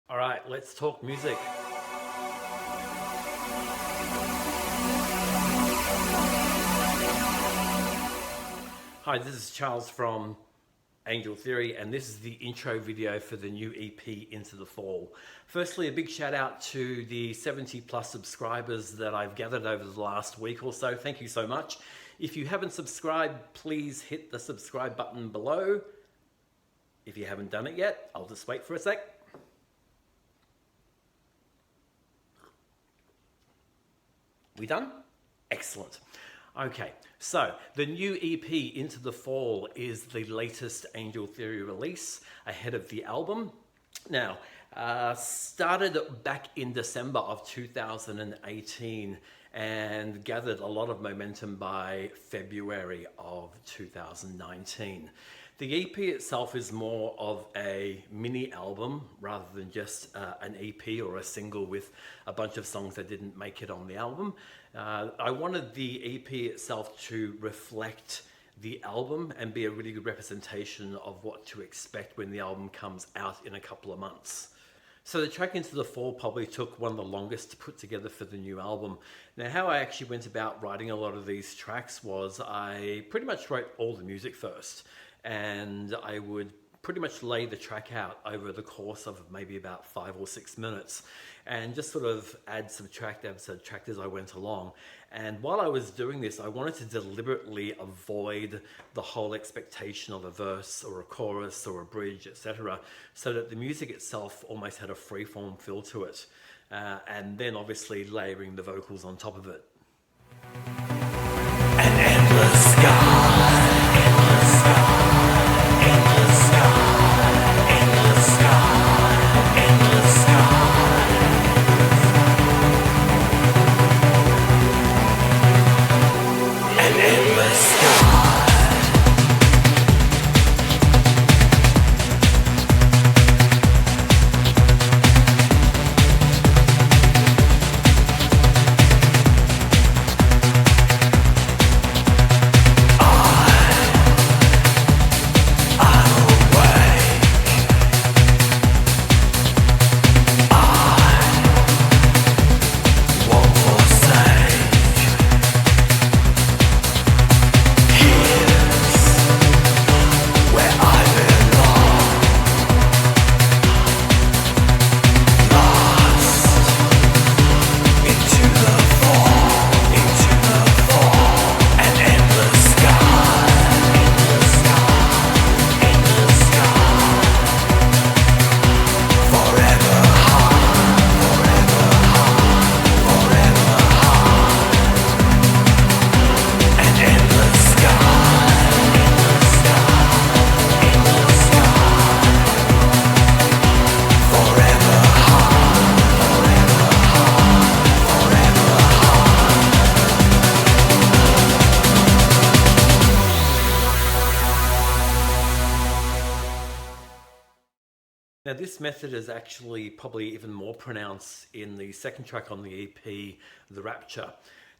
All right, let's talk music. Hi, this is Charles from Angel Theory, and this is the intro video for the new EP, Into the Fall. Firstly, a big shout out to the 70 plus subscribers that I've gathered over the last week or so. Thank you so much. If you haven't subscribed, please hit the subscribe button below. If you haven't done it yet, I'll just wait for a sec. We done? Excellent. Okay, so the new EP, Into the Fall, is the latest Angel Theory release ahead of the album. Now, started back in December of 2018 and gathered a lot of momentum by February of 2019. The EP itself is more of a mini album rather than just an EP or a single with a bunch of songs that didn't make it on the album. I wanted the EP itself to reflect the album and be a really good representation of what to expect when the album comes out in a couple of months. So the track Into the Fall probably took one of the longest to put together for the new album. Now, how I actually went about writing a lot of these tracks was I pretty much wrote all the music first, and I would pretty much lay the track out over the course of maybe about 5 or 6 minutes and just sort of add, subtract as I went along. And while I was doing this, I wanted to deliberately avoid the whole expectation of a verse or a chorus or a bridge, etc., so that the music itself almost had a free-form feel to it, and then obviously layering the vocals on top of it. An endless sky, endless sky, endless sky, endless sky, endless sky. An endless sky. Now, this method is actually probably even more pronounced in the second track on the EP, The Rapture.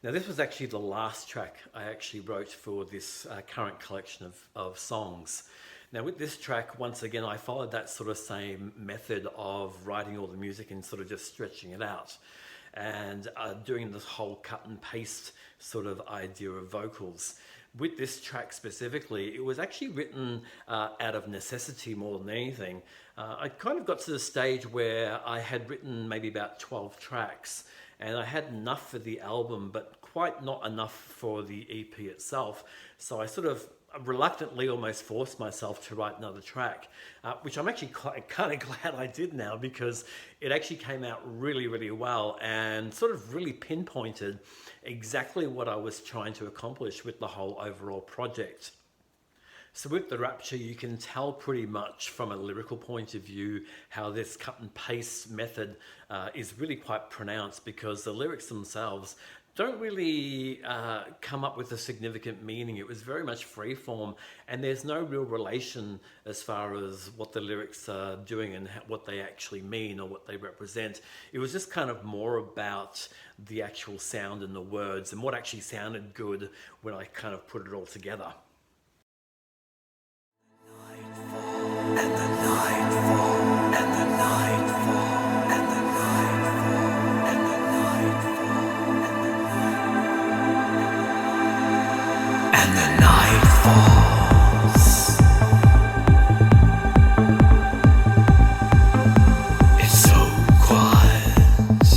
Now, this was actually the last track I actually wrote for this current collection of songs. Now, with this track, once again, I followed that sort of same method of writing all the music and sort of just stretching it out and doing this whole cut and paste sort of idea of vocals. With this track specifically, it was actually written out of necessity more than anything. I kind of got to the stage where I had written maybe about 12 tracks, and I had enough for the album, but quite not enough for the EP itself. So I sort of reluctantly almost forced myself to write another track, which I'm actually kind of glad I did now, because it actually came out really, really well and sort of really pinpointed exactly what I was trying to accomplish with the whole overall project. So with The Rapture, you can tell pretty much from a lyrical point of view how this cut and paste method is really quite pronounced, because the lyrics themselves don't really come up with a significant meaning. It was very much freeform, and there's no real relation as far as what the lyrics are doing and what they actually mean or what they represent. It was just kind of more about the actual sound and the words and what actually sounded good when I kind of put it all together. And the night fall, and the night fall. falls. It's so quiet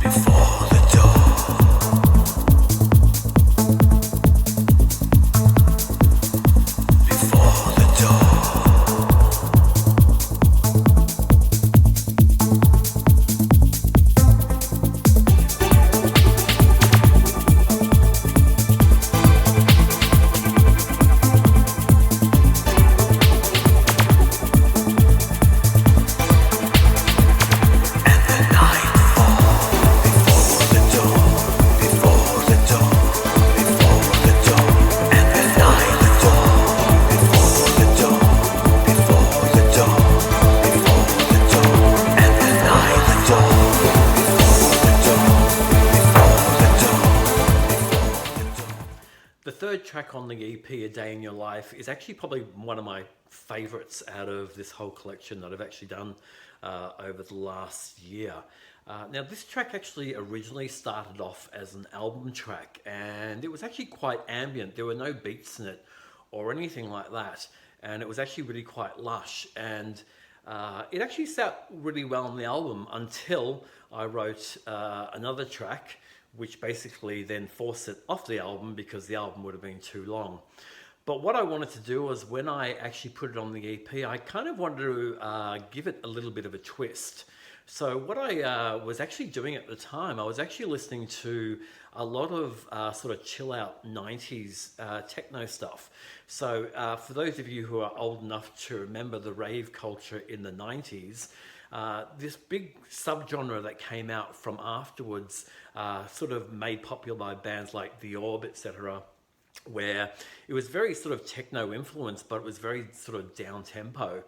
before the door. Before the door. The third track on the EP, A Day in Your Life, is actually probably one of my favorites out of this whole collection that I've actually done over the last year. Now, this track actually originally started off as an album track, and it was actually quite ambient. There were no beats in it or anything like that, and it was actually really quite lush, and it actually sat really well on the album until I wrote another track, which basically then forced it off the album because the album would have been too long. But what I wanted to do was, when I actually put it on the EP, I kind of wanted to give it a little bit of a twist. So what I was actually doing at the time, I was actually listening to a lot of sort of chill out 90s techno stuff. So for those of you who are old enough to remember the rave culture in the 90s, this big subgenre that came out from afterwards, sort of made popular by bands like The Orb, etc., where it was very sort of techno influenced, but it was very sort of down tempo.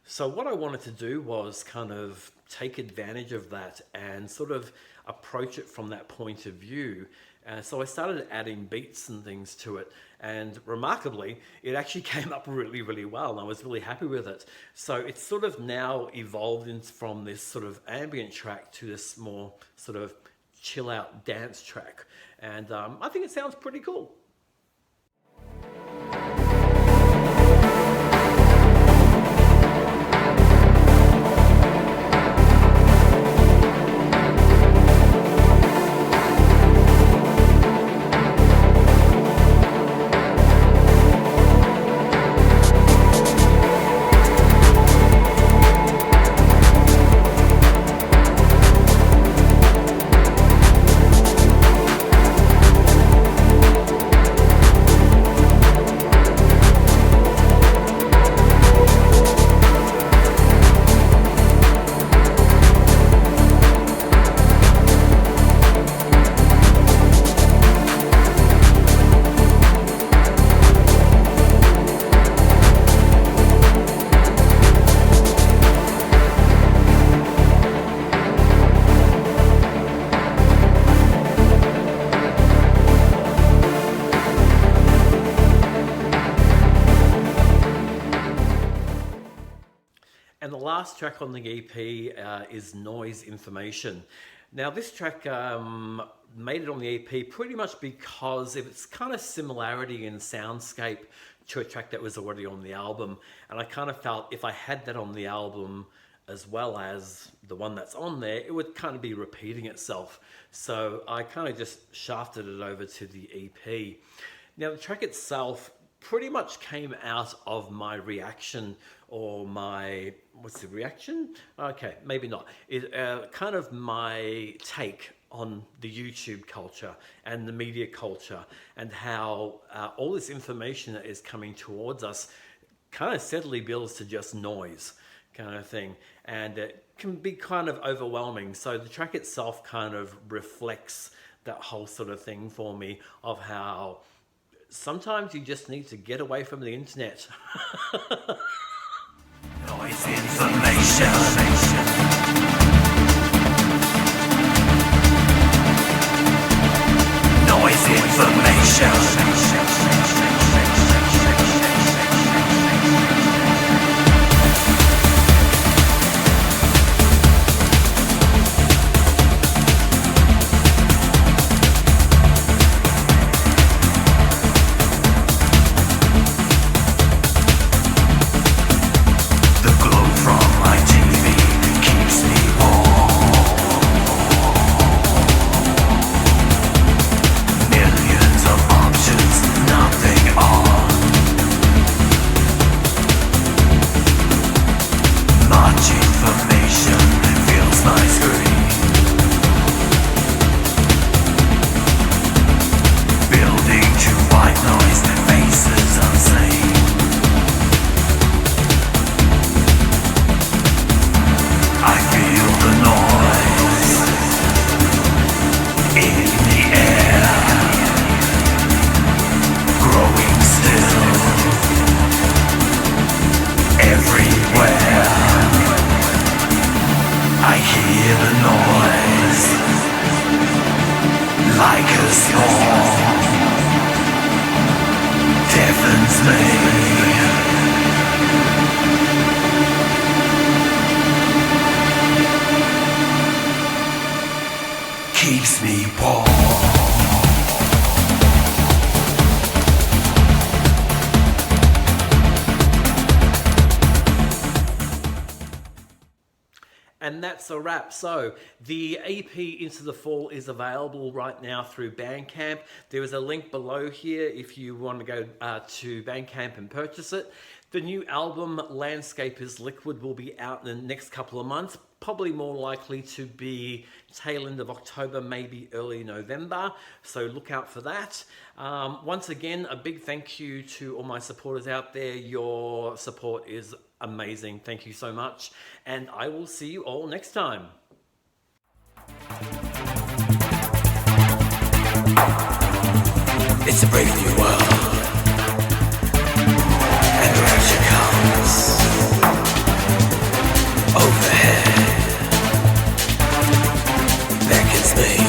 So what I wanted to do was kind of take advantage of that and sort of approach it from that point of view. So I started adding beats and things to it, and remarkably, it actually came up really, really well, and I was really happy with it. So it's sort of now evolved from this sort of ambient track to this more sort of chill out dance track, and I think it sounds pretty cool. And the last track on the EP is Noise Information. Now this track made it on the EP pretty much because of its kind of similarity in soundscape to a track that was already on the album. And I kind of felt if I had that on the album as well as the one that's on there, it would kind of be repeating itself. So I kind of just shafted it over to the EP. Now the track itself pretty much came out of my reaction, or my, what's the reaction? Okay, maybe not. It kind of my take on the YouTube culture and the media culture, and how all this information that is coming towards us kind of steadily builds to just noise kind of thing, and it can be kind of overwhelming. So the track itself kind of reflects that whole sort of thing for me, of how sometimes you just need to get away from the internet. Noise information. Noise information. Keeps me warm. And that's a wrap. So the EP Into the Fall is available right now through Bandcamp. There is a link below here if you want to go to Bandcamp and purchase it. The new album Landscape is Liquid will be out in the next couple of months, probably more likely to be tail end of October, maybe early November. So look out for that. Once again, a big thank you to all my supporters out there. Your support is amazing. Thank you so much. And I will see you all next time. It's a brave new world, and the rapture comes overhead, beckons me.